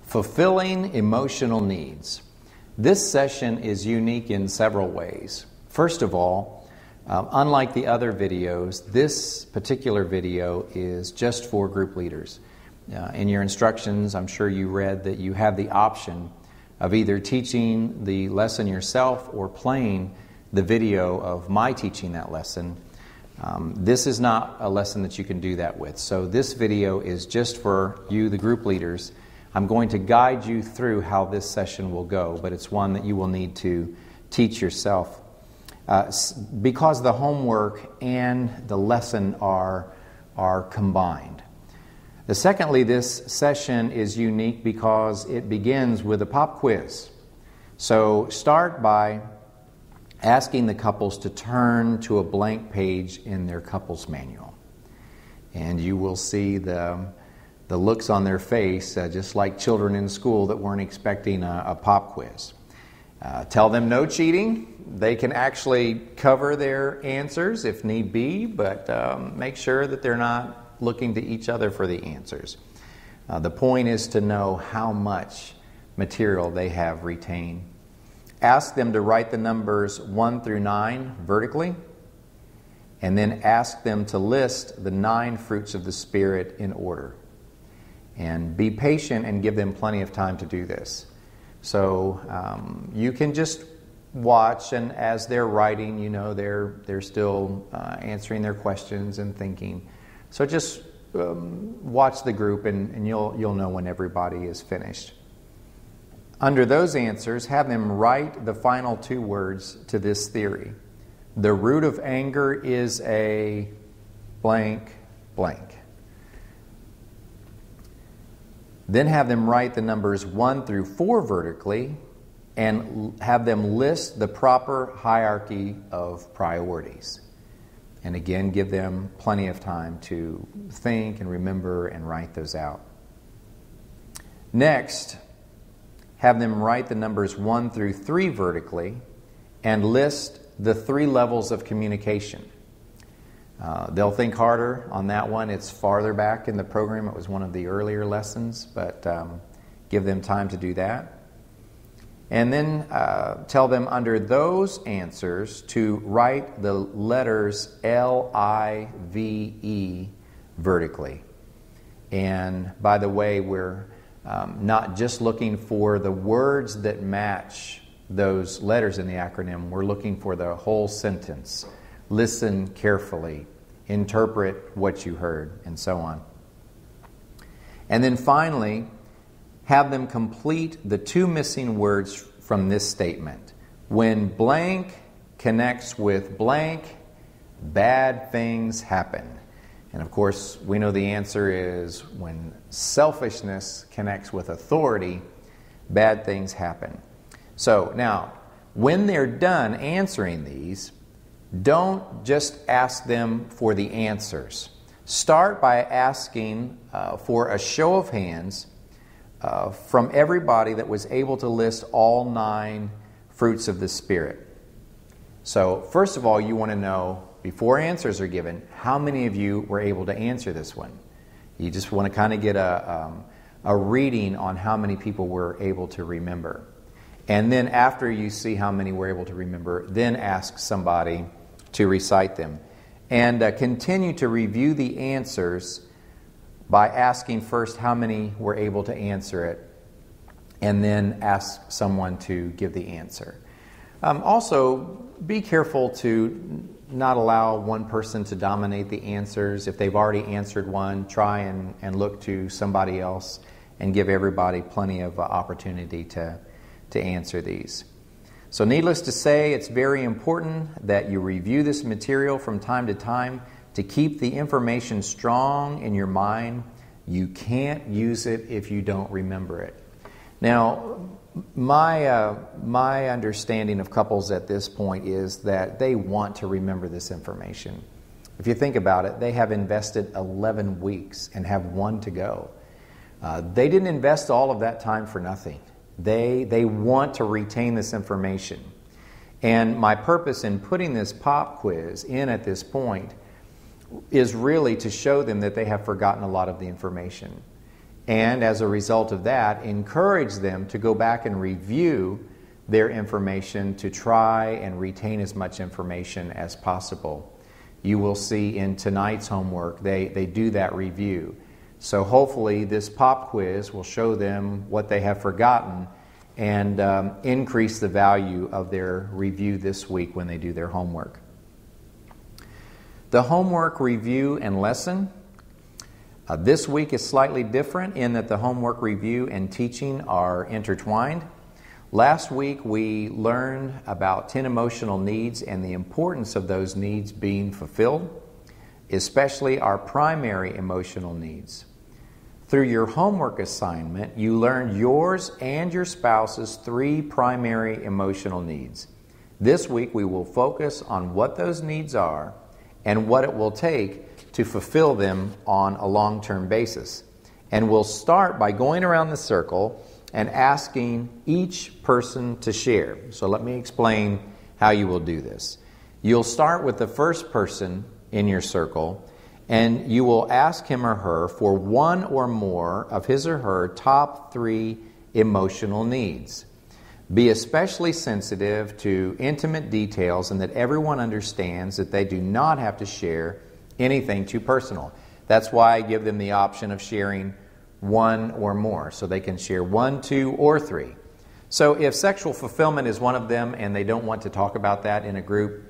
Fulfilling emotional needs. This session is unique in several ways. First of all, unlike the other videos, this particular video is just for group leaders. In your instructions, I'm sure you read that you have the option of either teaching the lesson yourself or playing the video of my teaching that lesson. This is not a lesson that you can do that with. So this video is just for you, the group leaders. I'm going to guide you through how this session will go, but it's one that you will need to teach yourself. Because the homework and the lesson are combined. Secondly, this session is unique because it begins with a pop quiz. So start by asking the couples to turn to a blank page in their couples manual. And you will see the looks on their face, just like children in school that weren't expecting a pop quiz. Tell them no cheating. They can actually cover their answers if need be, but make sure that they're not looking to each other for the answers. The point is to know how much material they have retained. Ask them to write the numbers 1 through 9 vertically, and then ask them to list the 9 fruits of the Spirit in order. And be patient and give them plenty of time to do this. So you can just watch, and as they're writing, you know they're still answering their questions and thinking. So just watch the group, and you'll know when everybody is finished. Under those answers, have them write the final 2 words to this theory. The root of anger is a blank blank. Then have them write the numbers 1 through 4 vertically and have them list the proper hierarchy of priorities. And again, give them plenty of time to think and remember and write those out. Next, have them write the numbers 1 through 3 vertically and list the 3 levels of communication. They'll think harder on that one. It's farther back in the program. It was one of the earlier lessons, but give them time to do that. And then tell them under those answers to write the letters L-I-V-E vertically. And by the way, we're not just looking for the words that match those letters in the acronym. We're looking for the whole sentence. Listen carefully, interpret what you heard, and so on. And then finally, have them complete the 2 missing words from this statement. When blank connects with blank, bad things happen. And of course, we know the answer is when selfishness connects with authority, bad things happen. So now, when they're done answering these, don't just ask them for the answers. Start by asking for a show of hands from everybody that was able to list all 9 fruits of the Spirit. So first of all, you want to know, before answers are given, how many of you were able to answer this one. You just want to kind of get a reading on how many people were able to remember. And then after you see how many were able to remember, then ask somebody to recite them. And continue to review the answers by asking first how many were able to answer it, and then ask someone to give the answer. Also, be careful to not allow one person to dominate the answers. If they've already answered one, try and look to somebody else and give everybody plenty of opportunity to answer these. So needless to say, it's very important that you review this material from time to time to keep the information strong in your mind. You can't use it if you don't remember it. Now, my understanding of couples at this point is that they want to remember this information. If you think about it, they have invested 11 weeks and have 1 to go. They didn't invest all of that time for nothing. They want to retain this information. And my purpose in putting this pop quiz in at this point is really to show them that they have forgotten a lot of the information. and as a result of that, encourage them to go back and review their information to try and retain as much information as possible. You will see in tonight's homework, they do that review. So hopefully this pop quiz will show them what they have forgotten and increase the value of their review this week when they do their homework. The homework review and lesson this week is slightly different in that the homework review and teaching are intertwined. Last week we learned about 10 emotional needs and the importance of those needs being fulfilled, especially our primary emotional needs. Through your homework assignment, you learned yours and your spouse's 3 primary emotional needs. This week we will focus on what those needs are and what it will take to fulfill them on a long-term basis. And we'll start by going around the circle and asking each person to share. So let me explain how you will do this. You'll start with the first person in your circle, and you will ask him or her for one or more of his or her top 3 emotional needs. Be especially sensitive to intimate details and that everyone understands that they do not have to share anything too personal. That's why I give them the option of sharing one or more, so they can share 1, 2, or 3. So if sexual fulfillment is one of them and they don't want to talk about that in a group,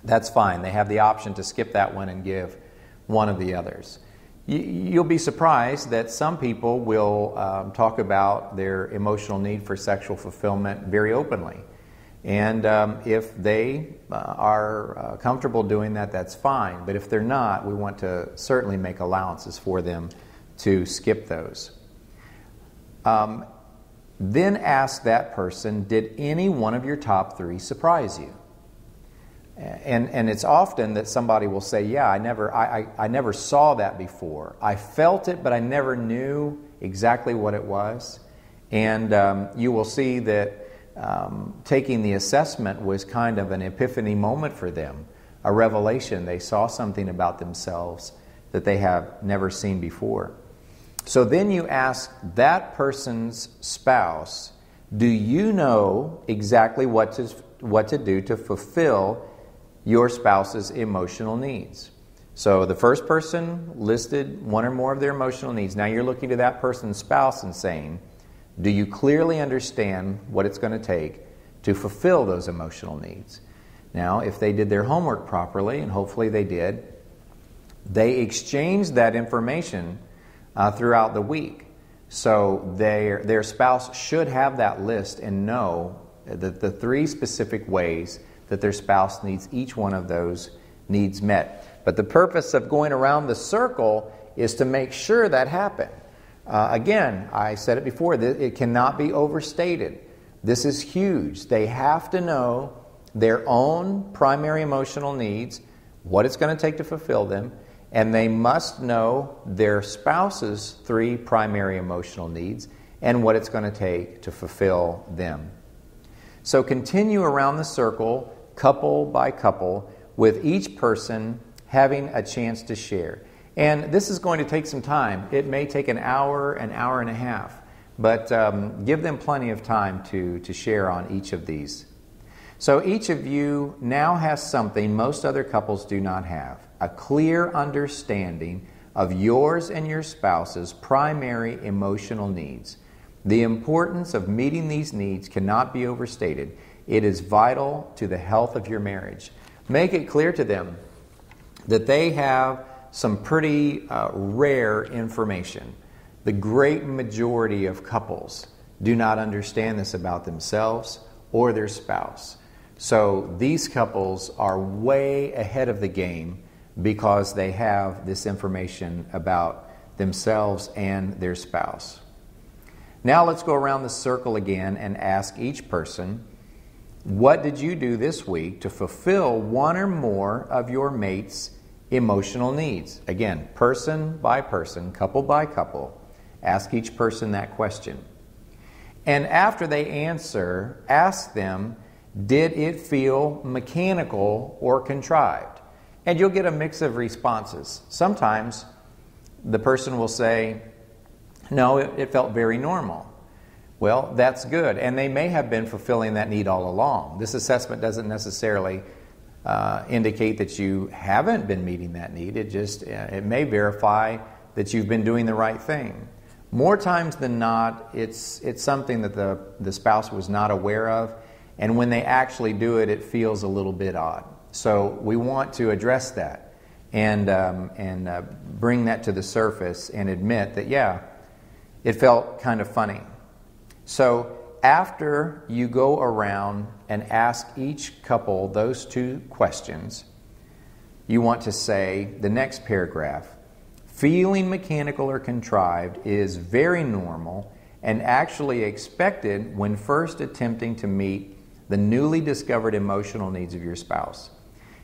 that's fine. They have the option to skip that one and give one of the others. You'll be surprised that some people will talk about their emotional need for sexual fulfillment very openly. And if they are comfortable doing that, that's fine. But if they're not, we want to certainly make allowances for them to skip those. Then ask that person, did any one of your top 3 surprise you? And it's often that somebody will say, yeah, I never saw that before. I felt it, but I never knew exactly what it was. And you will see that taking the assessment was kind of an epiphany moment for them, a revelation. They saw something about themselves that they have never seen before. So then you ask that person's spouse, do you know exactly what to do to fulfill your spouse's emotional needs? So the first person listed one or more of their emotional needs. Now you're looking to that person's spouse and saying, do you clearly understand what it's going to take to fulfill those emotional needs? Now, if they did their homework properly, and hopefully they did, they exchanged that information throughout the week. So their spouse should have that list and know that the 3 specific ways that their spouse needs each one of those needs met. But the purpose of going around the circle is to make sure that happens. Again, I said it before, it cannot be overstated. This is huge. They have to know their own primary emotional needs, what it's going to take to fulfill them, and they must know their spouse's 3 primary emotional needs and what it's going to take to fulfill them. So continue around the circle, couple by couple, with each person having a chance to share. And this is going to take some time. It may take an hour and a half, but give them plenty of time to share on each of these. So each of you now has something most other couples do not have, a clear understanding of yours and your spouse's primary emotional needs. The importance of meeting these needs cannot be overstated. It is vital to the health of your marriage. Make it clear to them that they have some pretty rare information. The great majority of couples do not understand this about themselves or their spouse. So these couples are way ahead of the game because they have this information about themselves and their spouse. Now let's go around the circle again and ask each person, what did you do this week to fulfill one or more of your mate's emotional needs? Again, person by person, couple by couple, ask each person that question. And after they answer, ask them, did it feel mechanical or contrived? And you'll get a mix of responses. Sometimes the person will say, No, it felt very normal. Well, that's good. And they may have been fulfilling that need all along. This assessment doesn't necessarily indicate that you haven't been meeting that need. It may verify that you've been doing the right thing. More times than not, it's something that the spouse was not aware of, and when they actually do it, it feels a little bit odd. So we want to address that and bring that to the surface and admit that, yeah, it felt kind of funny. So after you go around and ask each couple those two questions, you want to say the next paragraph: feeling mechanical or contrived is very normal and actually expected when first attempting to meet the newly discovered emotional needs of your spouse.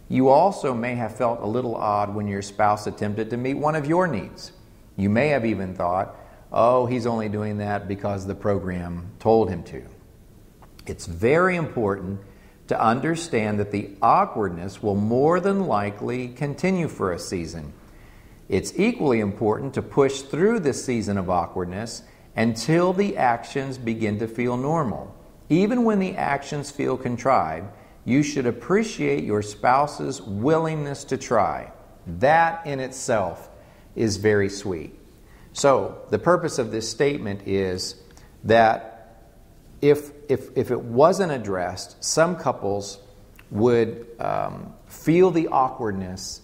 You also may have felt a little odd when your spouse attempted to meet one of your needs. You may have even thought, oh, he's only doing that because the program told him to. It's very important to understand that the awkwardness will more than likely continue for a season. It's equally important to push through this season of awkwardness until the actions begin to feel normal. Even when the actions feel contrived, you should appreciate your spouse's willingness to try. That in itself is very sweet. So the purpose of this statement is that if it wasn't addressed, some couples would feel the awkwardness,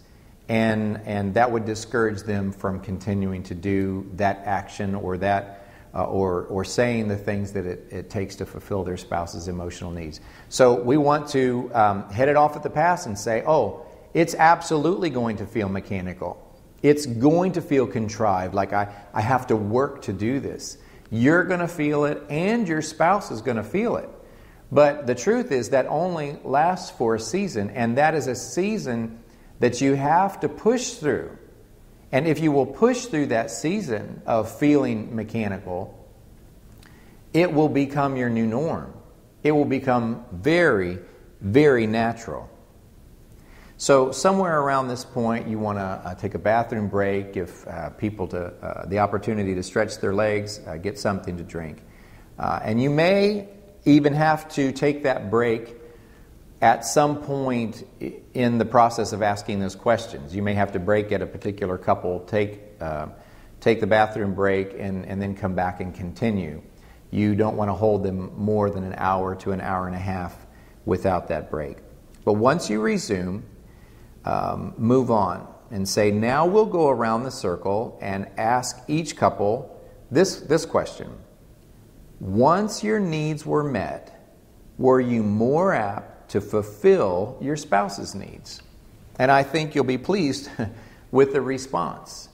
and that would discourage them from continuing to do that action or that or saying the things that it takes to fulfill their spouse's emotional needs. So we want to head it off at the pass and say, oh, it's absolutely going to feel mechanical. It's going to feel contrived, like I have to work to do this. You're going to feel it, and your spouse is going to feel it. But the truth is that only lasts for a season, and that is a season that you have to push through. And if you will push through that season of feeling mechanical, it will become your new norm. It will become very, very natural. So somewhere around this point, you want to take a bathroom break, give people the opportunity to stretch their legs, get something to drink. And you may even have to take that break at some point in the process of asking those questions. You may have to break at a particular couple, take the bathroom break, and then come back and continue. You don't want to hold them more than an hour to an hour and a half without that break. But once you resume, move on and say, now we'll go around the circle and ask each couple this question. Once your needs were met, were you more apt to fulfill your spouse's needs? And I think you'll be pleased with the response.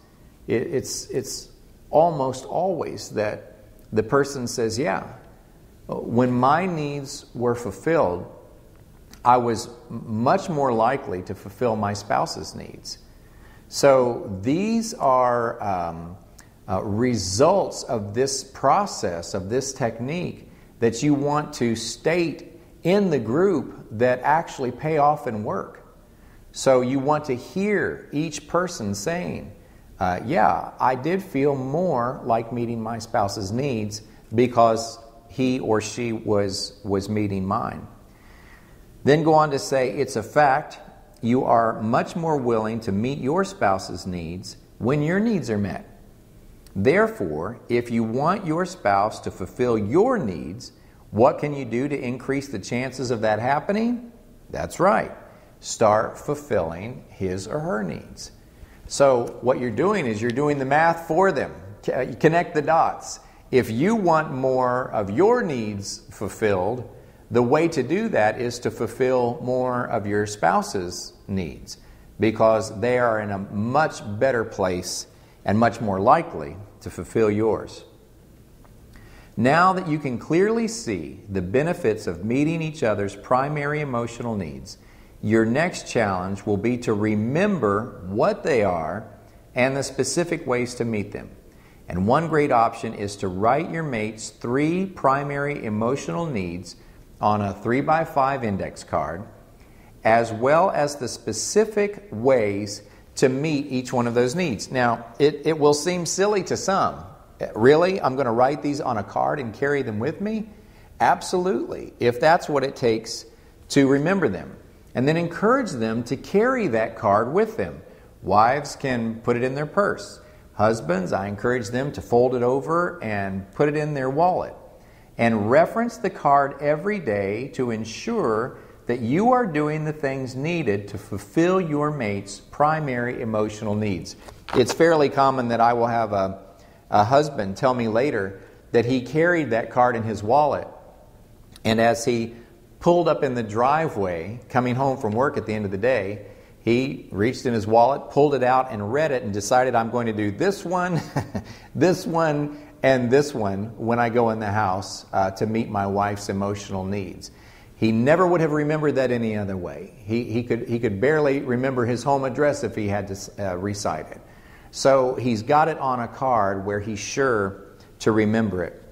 It's almost always that the person says, yeah, when my needs were fulfilled, I was much more likely to fulfill my spouse's needs. So these are results of this process, of this technique, that you want to state in the group that actually pay off and work. So you want to hear each person saying, yeah, I did feel more like meeting my spouse's needs because he or she was meeting mine. Then go on to say, it's a fact you are much more willing to meet your spouse's needs when your needs are met. Therefore, if you want your spouse to fulfill your needs, what can you do to increase the chances of that happening? That's right. Start fulfilling his or her needs. So what you're doing is you're doing the math for them. You connect the dots. If you want more of your needs fulfilled, the way to do that is to fulfill more of your spouse's needs, because they are in a much better place and much more likely to fulfill yours. Now that you can clearly see the benefits of meeting each other's primary emotional needs, your next challenge will be to remember what they are and the specific ways to meet them. And one great option is to write your mate's 3 primary emotional needs on a 3x5 index card, as well as the specific ways to meet each one of those needs. Now, it will seem silly to some, Really? I'm going to write these on a card and carry them with me? Absolutely, if that's what it takes to remember them. And then encourage them to carry that card with them. Wives can put it in their purse. Husbands, I encourage them to fold it over and put it in their wallet. And reference the card every day to ensure that you are doing the things needed to fulfill your mate's primary emotional needs. It's fairly common that I will have a husband tell me later that he carried that card in his wallet, and as he pulled up in the driveway coming home from work at the end of the day, he reached in his wallet, pulled it out, and read it and decided, I'm going to do this one, this one, and this one when I go in the house to meet my wife's emotional needs. He never would have remembered that any other way. He could barely remember his home address if he had to recite it. So he's got it on a card where he's sure to remember it.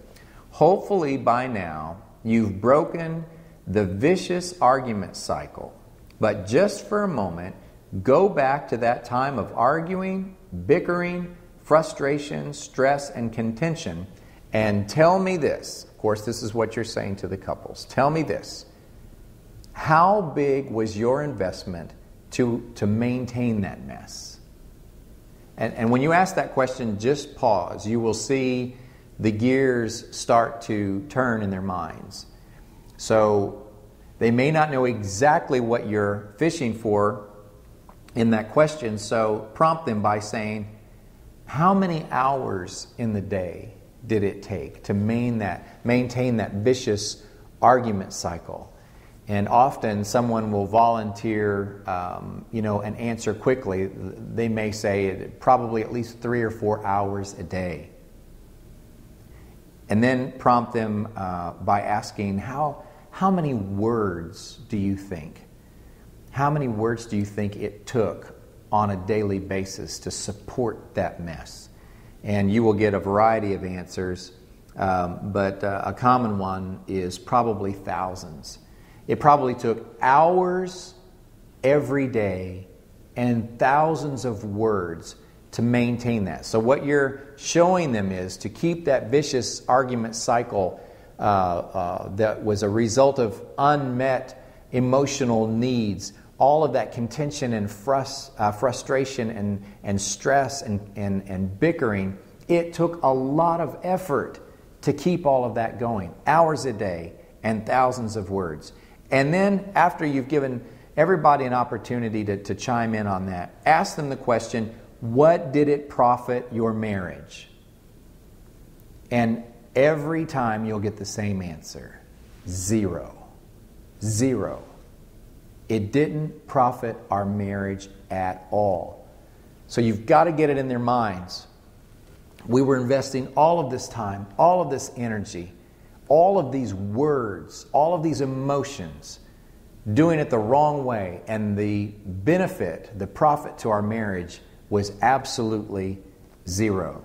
Hopefully by now you've broken the vicious argument cycle. But just for a moment, go back to that time of arguing, bickering, frustration, stress, and contention, and tell me this. Of course, this is what you're saying to the couples. Tell me this. How big was your investment to maintain that mess? And when you ask that question, just pause. You will see the gears start to turn in their minds. So they may not know exactly what you're fishing for in that question, so prompt them by saying, how many hours in the day did it take to maintain that vicious argument cycle? And often someone will volunteer, an answer quickly. They may say probably at least 3 or 4 hours a day. And then prompt them by asking, how many words do you think? How many words do you think it took on a daily basis to support that mess? And you will get a variety of answers, but a common one is probably thousands. It probably took hours every day and thousands of words to maintain that. So what you're showing them is to keep that vicious argument cycle that was a result of unmet emotional needs, all of that contention and frustration and stress and bickering. It took a lot of effort to keep all of that going, hours a day and thousands of words. And then after you've given everybody an opportunity to chime in on that, ask them the question, what did it profit your marriage? And every time you'll get the same answer. 0. 0. It didn't profit our marriage at all. So you've got to get it in their minds. We were investing all of this time, all of this energy, all of these words, all of these emotions, doing it the wrong way, and the benefit, the profit to our marriage was absolutely 0.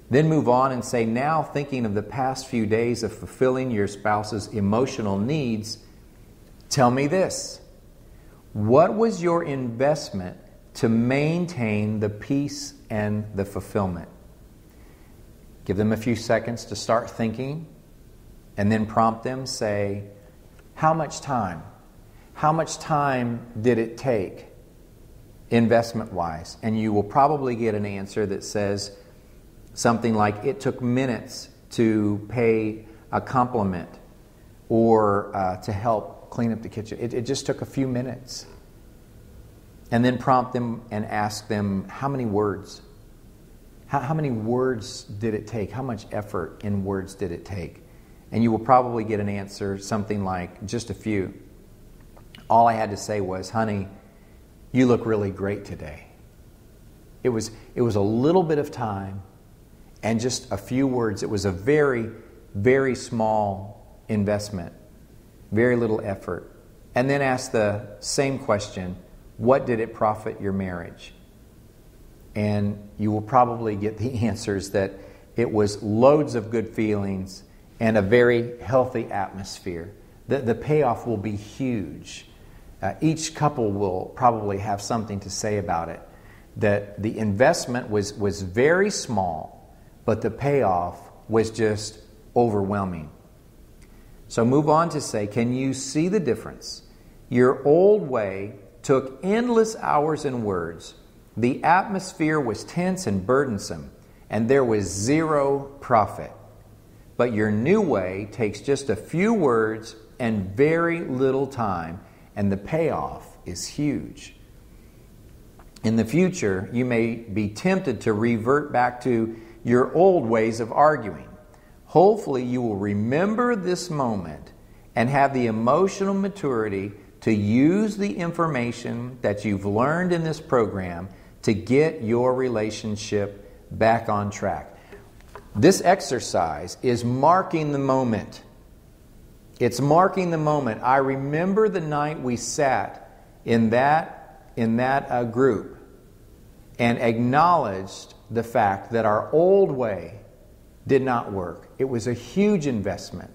Then move on and say, now thinking of the past few days of fulfilling your spouse's emotional needs, tell me this. What was your investment to maintain the peace and the fulfillment? Give them a few seconds to start thinking, and then prompt them, say, how much time? How much time did it take, investment-wise? And you will probably get an answer that says something like, it took minutes to pay a compliment or to help clean up the kitchen. It just took a few minutes. And then prompt them and ask them, how many words? How many words did it take? How much effort in words did it take? And you will probably get an answer, something like, just a few. All I had to say was, honey, you look really great today. It was a little bit of time and just a few words. It was a very, very small investment, very little effort. And then ask the same question, what did it profit your marriage? And you will probably get the answers that it was loads of good feelings and a very healthy atmosphere. The payoff will be huge. Each couple will probably have something to say about it. That the investment was very small, but the payoff was just overwhelming. So move on to say, can you see the difference? Your old way took endless hours and words. The atmosphere was tense and burdensome, and there was zero profit. But your new way takes just a few words and very little time, and the payoff is huge. In the future, you may be tempted to revert back to your old ways of arguing. Hopefully, you will remember this moment and have the emotional maturity to use the information that you've learned in this program to get your relationship back on track. This exercise is marking the moment. It's marking the moment. I remember the night we sat in that group and acknowledged the fact that our old way did not work. It was a huge investment.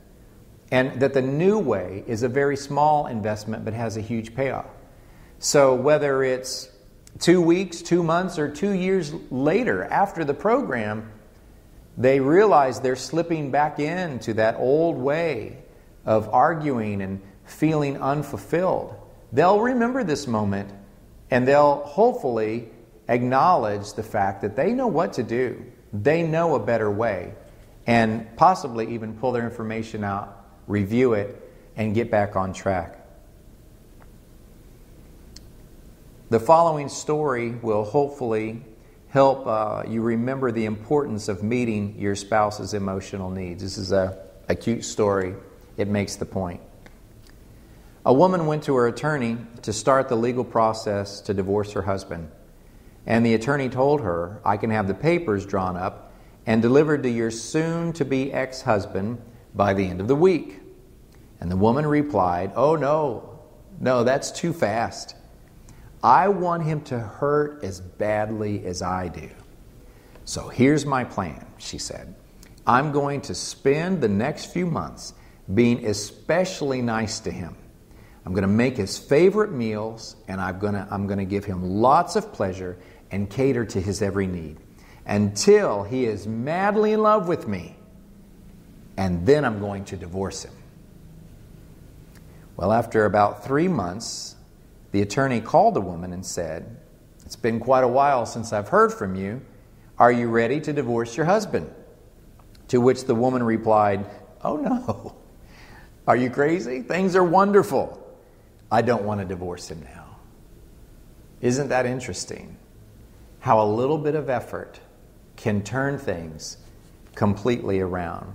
And that the new way is a very small investment but has a huge payoff. So whether it's 2 weeks, 2 months, or 2 years later after the program, they realize they're slipping back into that old way of arguing and feeling unfulfilled. They'll remember this moment and they'll hopefully acknowledge the fact that they know what to do. They know a better way, and possibly even pull their information out, review it, and get back on track. The following story will hopefully help you remember the importance of meeting your spouse's emotional needs. This is a cute story. It makes the point. A woman went to her attorney to start the legal process to divorce her husband. And the attorney told her, I can have the papers drawn up and delivered to your soon-to-be ex-husband by the end of the week. And the woman replied, oh no, that's too fast. I want him to hurt as badly as I do. So here's my plan, she said. I'm going to spend the next few months being especially nice to him. I'm going to make his favorite meals, and I'm going to give him lots of pleasure and cater to his every need until he is madly in love with me. And then I'm going to divorce him. Well, after about 3 months, the attorney called the woman and said, it's been quite a while since I've heard from you. Are you ready to divorce your husband? To which the woman replied, oh no. Are you crazy? Things are wonderful. I don't want to divorce him now. Isn't that interesting? How a little bit of effort can turn things completely around.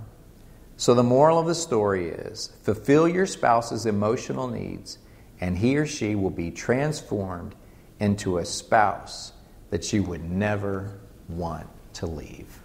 So the moral of the story is, fulfill your spouse's emotional needs, and he or she will be transformed into a spouse that you would never want to leave.